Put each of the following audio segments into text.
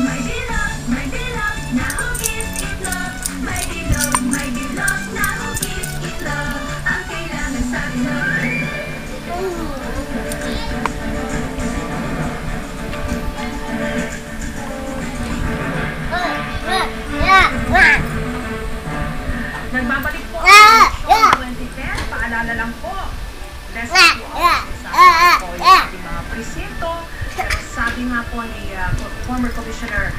May bilog na hugis itlog. May bilog na hugis itlog. Ang kailangan sa bilog. Nagbabalik po ang 2010. Paalala lang po. Lesson po sa ating mga presinto. Pero sabi nga po ni former Commissioner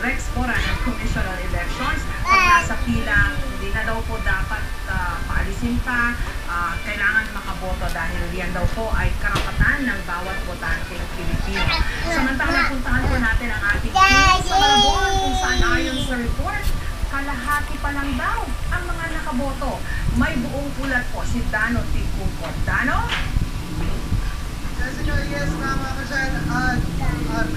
Rex Cora ng Commission on Elections, pag nasa pila, hindi na daw po dapat paalisin pa. Kailangan makaboto dahil yan daw po ay karapatan ng bawat botanteng Pilipino. Samantalang puntahan po natin ang ating team sa Malabon kung saan ayon sa report, kalahati pa lang daw ang mga nakaboto. May buong ulat po si Dano Tigkumpon. Dano? Yes, tama ka dyan.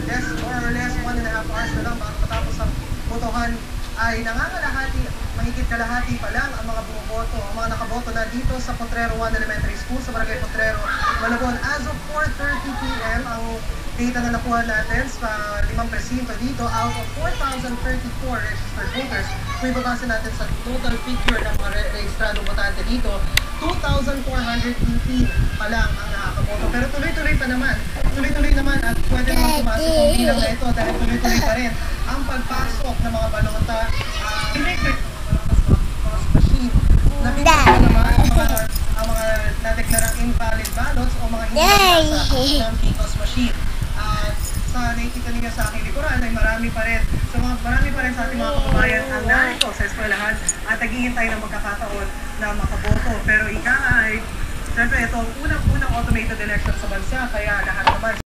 Less or less 1.5 hours na lang bago matapos ang botohan ay nangangalahati, mahigit kalahati pa lang ang mga bumoboto, ang mga nakaboto na dito sa Potrero 1 Elementary School sa Barangay Potrero, Malabon. As of 4:30 p.m. ang data na nakuha natin sa 5 presinto dito out of 4,034 registered voters. Kung ibabasa natin sa total figure ng mga rehistradong botante dito, 2,418 pa lang ang nakakaboto. Pero tuloy-tuloy pa naman. Tuloy-tuloy naman at pwede naman pumasok ang bilang na ito dahil tuloy-tuloy pa rin ang pagpasok ng mga balota. Electric machine. Nabigyan pa naman ang mga nadeklarang invalid ballots o mga hindi nasa ng PCOS machine. Sa nakikita niyo sa aking likuran ay marami pa rin sa ating mga kababayan ang narito sa eskwelahan at naghihintay ng magkakataon na makaboto. Pero ika ay, syempre ito ang unang automated election sa bansa kaya lahat naman